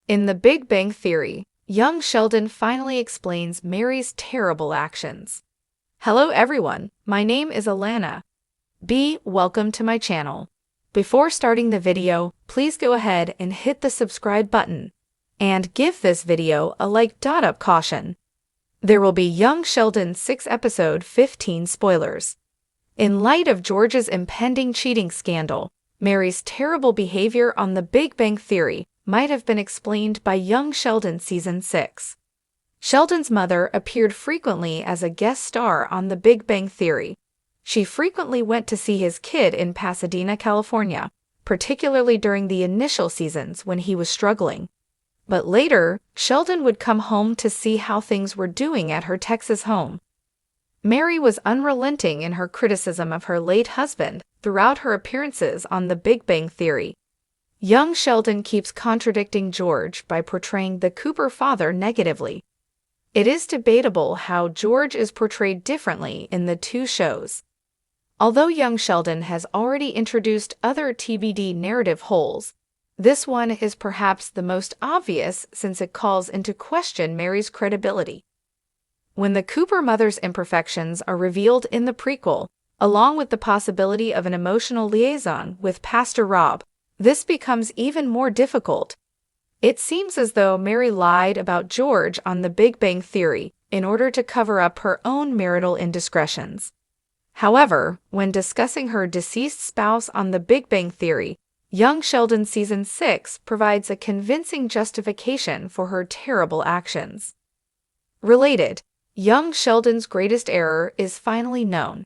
In The Big Bang Theory, young Sheldon finally explains Mary's terrible actions. Hello everyone, my name is Alana. Welcome to my channel. Before starting the video, please go ahead and hit the subscribe button. And give this video a like. Up caution. There will be young Sheldon 6 episode 15 spoilers. In light of George's impending cheating scandal, Mary's terrible behavior on The Big Bang Theory might have been explained by young Sheldon season 6. Sheldon's mother appeared frequently as a guest star on The Big Bang Theory. She frequently went to see his kid in Pasadena, California, particularly during the initial seasons when he was struggling. But later, Sheldon would come home to see how things were doing at her Texas home. Mary was unrelenting in her criticism of her late husband throughout her appearances on The Big Bang Theory. Young Sheldon keeps contradicting George by portraying the Cooper father negatively. It is debatable how George is portrayed differently in the two shows. Although young Sheldon has already introduced other TBD narrative holes, this one is perhaps the most obvious since it calls into question Mary's credibility. When the Cooper mother's imperfections are revealed in the prequel, along with the possibility of an emotional liaison with Pastor Rob, this becomes even more difficult. It seems as though Mary lied about George on The Big Bang Theory in order to cover up her own marital indiscretions. However, when discussing her deceased spouse on The Big Bang Theory, young Sheldon season 6 provides a convincing justification for her terrible actions. Related, young Sheldon's greatest error is finally known.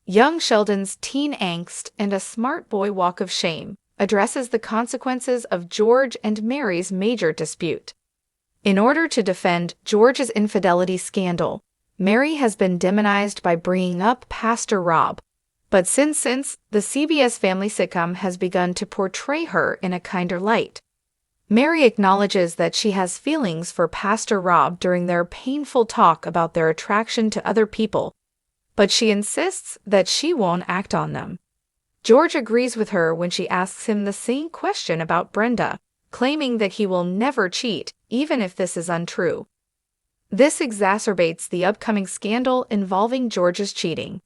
Young Sheldon's teen angst and a smart boy walk of shame addresses the consequences of George and Mary's major dispute. In order to defend George's infidelity scandal, Mary has been demonized by bringing up Pastor Rob. But since the CBS family sitcom has begun to portray her in a kinder light, Mary acknowledges that she has feelings for Pastor Rob during their painful talk about their attraction to other people, but she insists that she won't act on them. George agrees with her when she asks him the same question about Brenda, claiming that he will never cheat, even if this is untrue. This exacerbates the upcoming scandal involving George's cheating.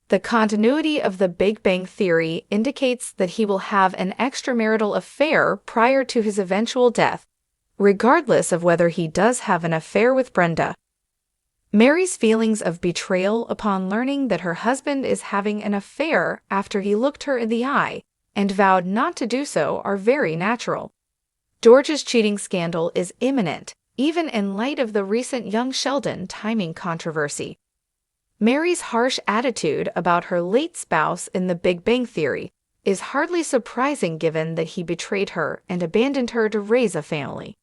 The continuity of The Big Bang Theory indicates that he will have an extramarital affair prior to his eventual death, regardless of whether he does have an affair with Brenda. Mary's feelings of betrayal upon learning that her husband is having an affair after he looked her in the eye and vowed not to do so are very natural. George's cheating scandal is imminent, even in light of the recent young Sheldon timing controversy. Mary's harsh attitude about her late spouse in The Big Bang Theory is hardly surprising given that he betrayed her and abandoned her to raise a family.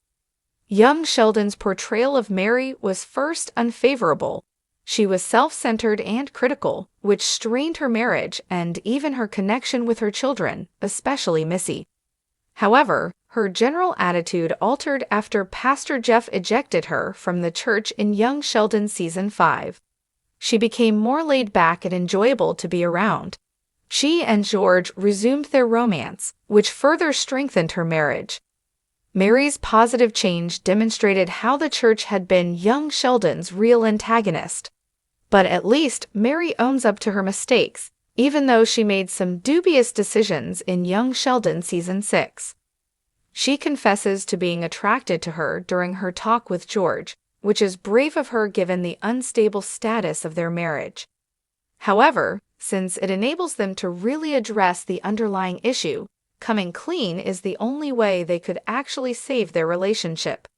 Young Sheldon's portrayal of Mary was first unfavorable. She was self-centered and critical, which strained her marriage and even her connection with her children, especially Missy. However, her general attitude altered after Pastor Jeff ejected her from the church in young Sheldon season 5. She became more laid back and enjoyable to be around. She and George resumed their romance, which further strengthened her marriage. Mary's positive change demonstrated how the church had been young Sheldon's real antagonist. But at least Mary owns up to her mistakes, even though she made some dubious decisions in young Sheldon season 6. She confesses to being attracted to her during her talk with George, which is brave of her given the unstable status of their marriage. However, since it enables them to really address the underlying issue, coming clean is the only way they could actually save their relationship.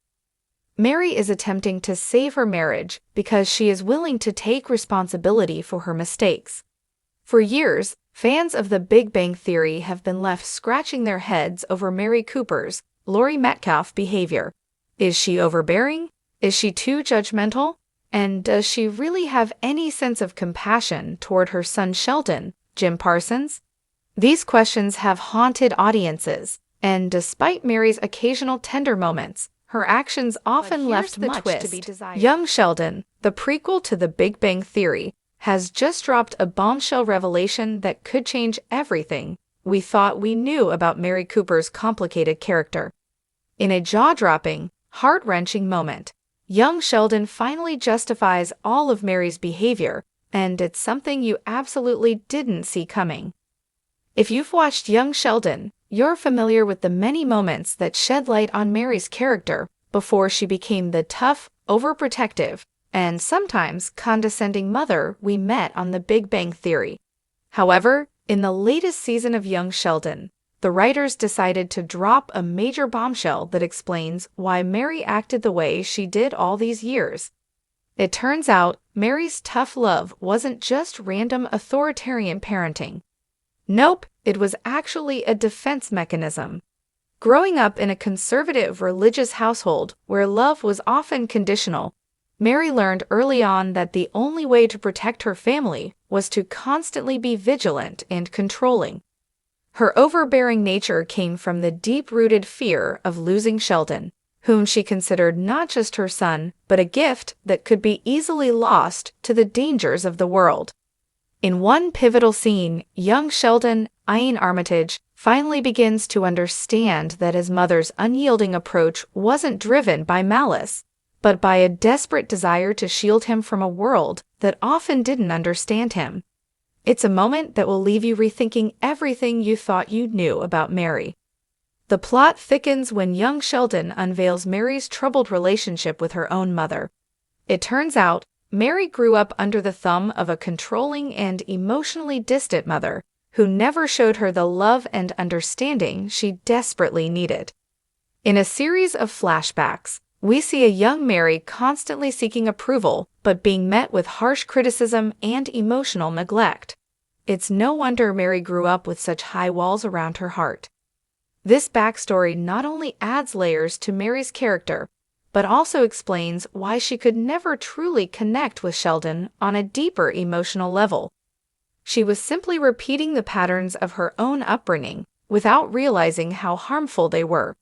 Mary is attempting to save her marriage because she is willing to take responsibility for her mistakes. For years, fans of The Big Bang Theory have been left scratching their heads over Mary Cooper's, Laurie Metcalf behavior. Is she overbearing? Is she too judgmental? And does she really have any sense of compassion toward her son Sheldon, Jim Parsons? These questions have haunted audiences, and despite Mary's occasional tender moments, her actions often left the twist to be desired. Young Sheldon, the prequel to The Big Bang Theory, has just dropped a bombshell revelation that could change everything we thought we knew about Mary Cooper's complicated character. In a jaw-dropping, heart-wrenching moment, young Sheldon finally justifies all of Mary's behavior, and it's something you absolutely didn't see coming. If you've watched young Sheldon, you're familiar with the many moments that shed light on Mary's character before she became the tough, overprotective, and sometimes condescending mother we met on The Big Bang Theory. However, in the latest season of Young Sheldon, the writers decided to drop a major bombshell that explains why Mary acted the way she did all these years. It turns out, Mary's tough love wasn't just random authoritarian parenting. Nope, it was actually a defense mechanism. Growing up in a conservative religious household where love was often conditional, Mary learned early on that the only way to protect her family was to constantly be vigilant and controlling. Her overbearing nature came from the deep-rooted fear of losing Sheldon, whom she considered not just her son, but a gift that could be easily lost to the dangers of the world. In one pivotal scene, young Sheldon, Ian Armitage, finally begins to understand that his mother's unyielding approach wasn't driven by malice, but by a desperate desire to shield him from a world that often didn't understand him. It's a moment that will leave you rethinking everything you thought you knew about Mary. The plot thickens when young Sheldon unveils Mary's troubled relationship with her own mother. It turns out, Mary grew up under the thumb of a controlling and emotionally distant mother who never showed her the love and understanding she desperately needed. In a series of flashbacks, we see a young Mary constantly seeking approval but being met with harsh criticism and emotional neglect. It's no wonder Mary grew up with such high walls around her heart. This backstory not only adds layers to Mary's character, but also explains why she could never truly connect with Sheldon on a deeper emotional level. She was simply repeating the patterns of her own upbringing without realizing how harmful they were.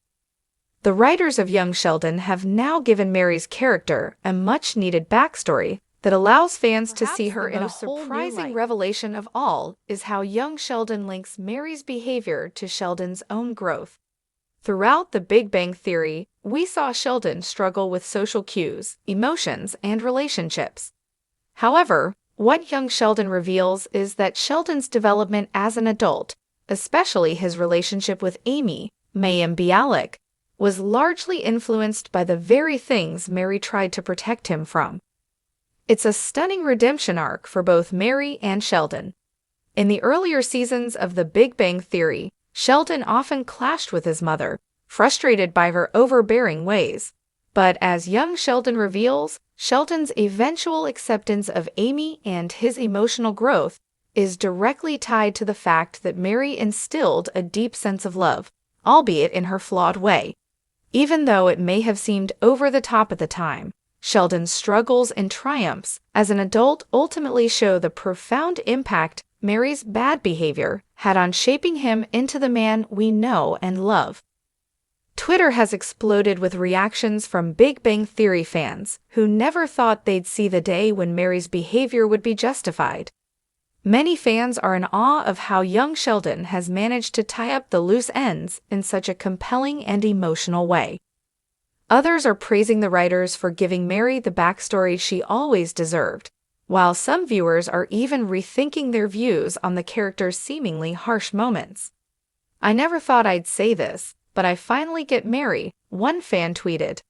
The writers of Young Sheldon have now given Mary's character a much-needed backstory that allows fans to see her in a surprising revelation of all is how young Sheldon links Mary's behavior to Sheldon's own growth. Throughout The Big Bang Theory, we saw Sheldon struggle with social cues, emotions, and relationships. However, what young Sheldon reveals is that Sheldon's development as an adult, especially his relationship with Amy, Mayim Bialik, was largely influenced by the very things Mary tried to protect him from. It's a stunning redemption arc for both Mary and Sheldon. In the earlier seasons of The Big Bang Theory, Sheldon often clashed with his mother, frustrated by her overbearing ways. But as young Sheldon reveals, Sheldon's eventual acceptance of Amy and his emotional growth is directly tied to the fact that Mary instilled a deep sense of love, albeit in her flawed way. Even though it may have seemed over the top at the time, Sheldon's struggles and triumphs as an adult ultimately show the profound impact Mary's bad behavior had on shaping him into the man we know and love. Twitter has exploded with reactions from Big Bang Theory fans who never thought they'd see the day when Mary's behavior would be justified. Many fans are in awe of how young Sheldon has managed to tie up the loose ends in such a compelling and emotional way. Others are praising the writers for giving Mary the backstory she always deserved, while some viewers are even rethinking their views on the character's seemingly harsh moments. "I never thought I'd say this, but I finally get Mary," one fan tweeted.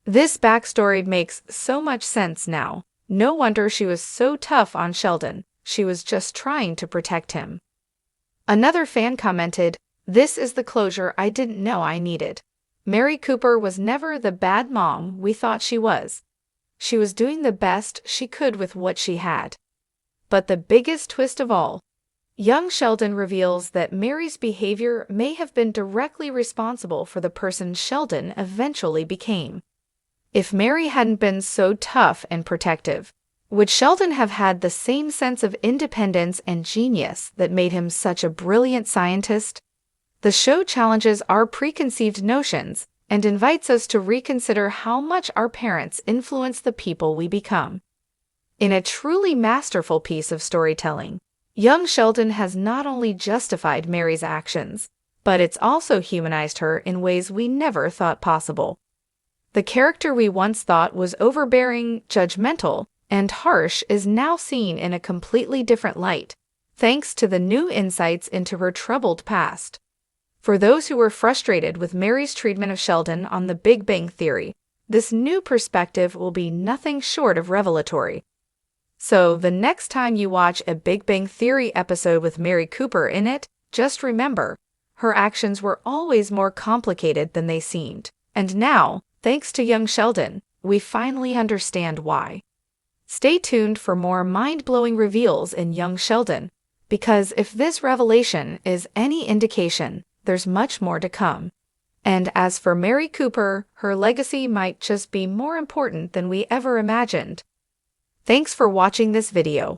"This backstory makes so much sense now. No wonder she was so tough on Sheldon. She was just trying to protect him." Another fan commented, "This is the closure I didn't know I needed. Mary Cooper was never the bad mom we thought she was. She was doing the best she could with what she had." But the biggest twist of all, young Sheldon reveals that Mary's behavior may have been directly responsible for the person Sheldon eventually became. If Mary hadn't been so tough and protective, would Sheldon have had the same sense of independence and genius that made him such a brilliant scientist? The show challenges our preconceived notions and invites us to reconsider how much our parents influence the people we become. In a truly masterful piece of storytelling, young Sheldon has not only justified Mary's actions, but it's also humanized her in ways we never thought possible. The character we once thought was overbearing, judgmental, and harsh is now seen in a completely different light, thanks to the new insights into her troubled past. For those who were frustrated with Mary's treatment of Sheldon on The Big Bang Theory, this new perspective will be nothing short of revelatory. So, the next time you watch a Big Bang Theory episode with Mary Cooper in it, just remember, her actions were always more complicated than they seemed. And now, thanks to young Sheldon, we finally understand why. Stay tuned for more mind-blowing reveals in Young Sheldon, because if this revelation is any indication, there's much more to come. And as for Mary Cooper, her legacy might just be more important than we ever imagined. Thanks for watching this video.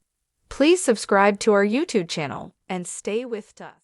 Please subscribe to our YouTube channel and stay with us.